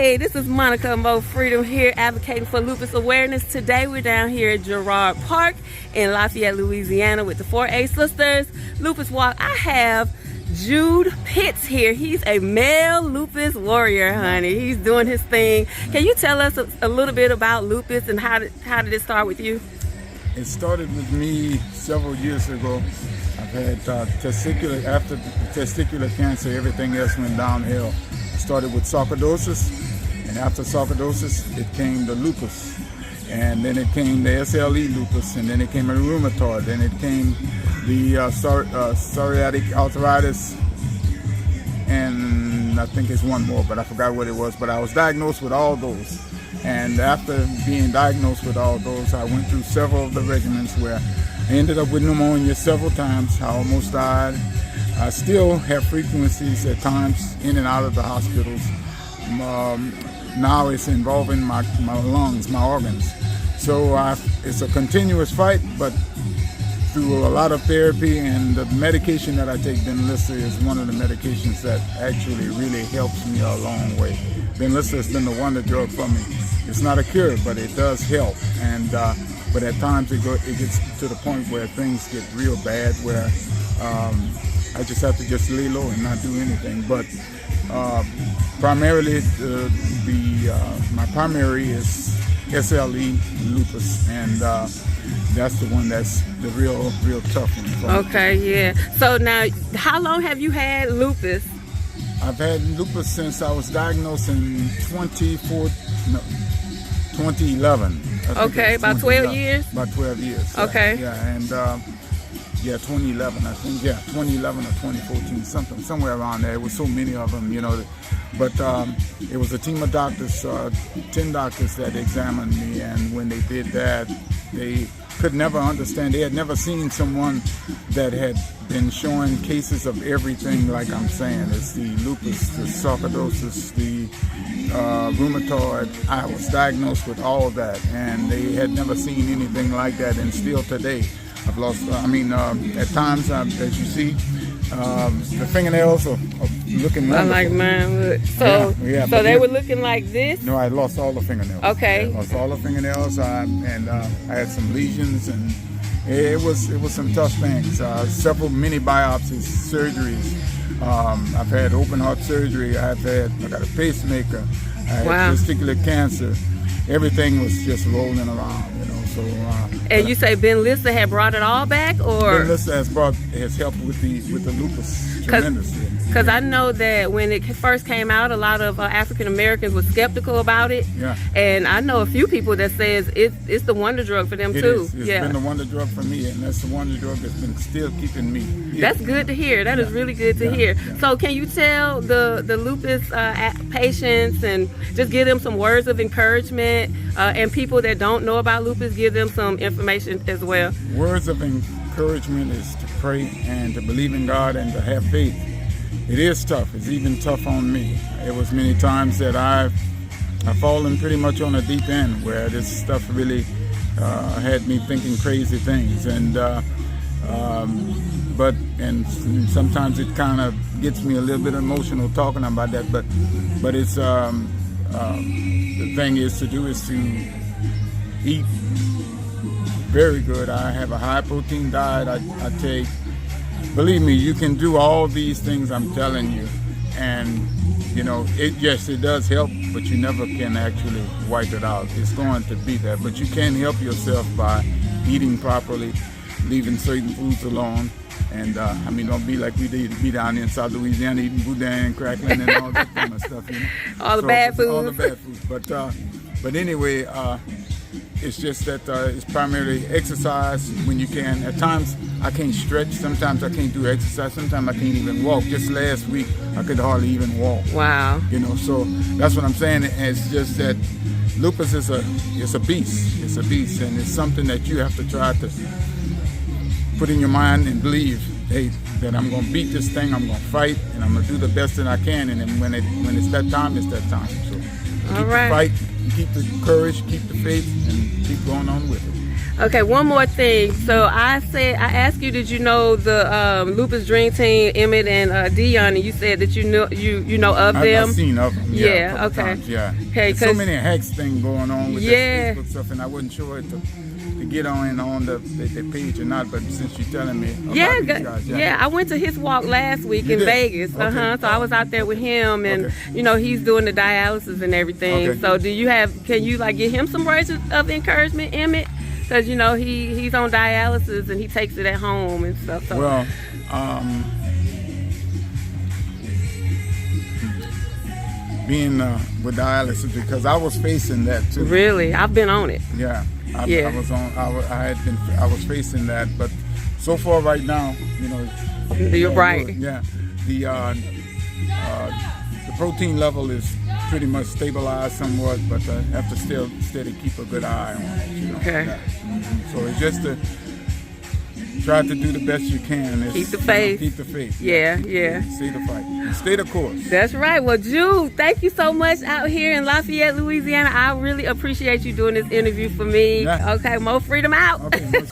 Hey, this is Monica Mo Freedom here advocating for lupus awareness. Today we're down here at Girard Park in Lafayette, Louisiana with the 4A Sisters Lupus Walk. I have Jude Pitts here. He's a male lupus warrior, honey. He's doing his thing. Can you tell us a little bit about lupus and how did it start with you? It started with me several years ago. I've had after testicular cancer, everything else went downhill. I started with sarcoidosis, and after sarcoidosis, it came the lupus. And then it came the SLE lupus, and then it came a rheumatoid, then it came the psoriatic arthritis, and I think it's one more, but I forgot what it was. But I was diagnosed with all those. And after being diagnosed with all those, I went through several of the regimens where I ended up with pneumonia several times. I almost died. I still have frequencies at times in and out of the hospitals. Now it's involving my lungs, my organs. So it's a continuous fight, but through a lot of therapy and the medication that I take, Benlysta, is one of the medications that actually really helps me a long way. Benlysta has been the wonder drug for me. It's not a cure, but it does help. And but at times it gets to the point where things get real bad, where I just have to just lay low and not do anything. But primarily, my primary is SLE lupus, and that's the one that's the real tough one. Okay, yeah. So now, how long have you had lupus? I've had lupus since I was diagnosed in 2011. Okay, about 12 years? About 12 years. Okay. Yeah, and 2011, I think. Yeah, 2011 or 2014, somewhere around there. It was so many of them, But it was a team of doctors, 10 doctors that examined me, and when they did that, they could never understand. They had never seen someone that had been showing cases of everything like I'm saying. It's the lupus, the sarcoidosis, the rheumatoid. I was diagnosed with all of that, and they had never seen anything like that, and still today. I've lost, at times, as you see, the fingernails are looking wonderful. I like mine. Look. So they were looking like this? No, I lost all the fingernails. Okay. I lost all the fingernails, and I had some lesions, and it was some tough things. Several mini biopsies, surgeries. I've had open heart surgery. I got a pacemaker. I had testicular cancer. Everything was just rolling around, So, and you say Benlysta had brought it all back, or Benlysta has helped with the lupus tremendously. Because I know that when it first came out, a lot of African Americans were skeptical about it. Yeah. And I know a few people that says it's the wonder drug for them too. It's been the wonder drug for me, and that's the wonder drug that's been still keeping me here. That's good to hear. That is really good to hear. Yeah. So can you tell the lupus patients and just give them some words of encouragement, and people that don't know about lupus, give them some information as well? Words of encouragement is to pray and to believe in God and to have faith. It is tough. It's even tough on me. It was many times that I've fallen pretty much on a deep end where this stuff really had me thinking crazy things, and sometimes it kind of gets me a little bit emotional talking about that. But it's the thing is to eat very good. I have a high protein diet. I take. Believe me, you can do all these things I'm telling you, and it does help, but you never can actually wipe it out. It's going to be there, but you can help yourself by eating properly, leaving certain foods alone, and don't be like we did to be down in South Louisiana eating boudin and crackling and all that kind of stuff. All the bad foods. All the bad foods, but anyway. It's just that it's primarily exercise when you can. At times I can't stretch. Sometimes I can't do exercise. Sometimes I can't even walk. Just last week I could hardly even walk. Wow. So that's what I'm saying. It's just that lupus is a beast. It's a beast, and it's something that you have to try to put in your mind and believe, hey, that I'm going to beat this thing. I'm going to fight, and I'm going to do the best that I can. And then when it's that time, it's that time. So keep the fight. Keep the courage, keep the faith, and keep going on with it. Okay, one more thing. So I asked you, did you know the Lupus Dream Team, Emmett and Dion, and you said that you know of them. I've seen of them. Yeah. A couple Okay. times, yeah. Okay. There's so many hacks thing going on with Yeah. this Facebook stuff, and I wasn't sure to get on the page or not. But since you're telling me about these guys, yeah, I went to his walk last week in did? Vegas. Okay. So I was out there with him, and he's doing the dialysis and everything. Okay. So can you like give him some words of encouragement, Emmett? Because he's on dialysis and he takes it at home and stuff. So. Well, being with dialysis, because I was facing that too. Really, I've been on it. Yeah. I was facing that, but so far right now, You're right. good. Yeah, the protein level is pretty much stabilized somewhat, but have to still steady keep a good eye on it. Okay. Yeah. So it's just to try to do the best you can. Keep the faith. Keep the faith. Yeah. Stay the fight. And stay the course. That's right. Well, Jude, thank you so much out here in Lafayette, Louisiana. I really appreciate you doing this interview for me. Yeah. Okay, more freedom out. Okay.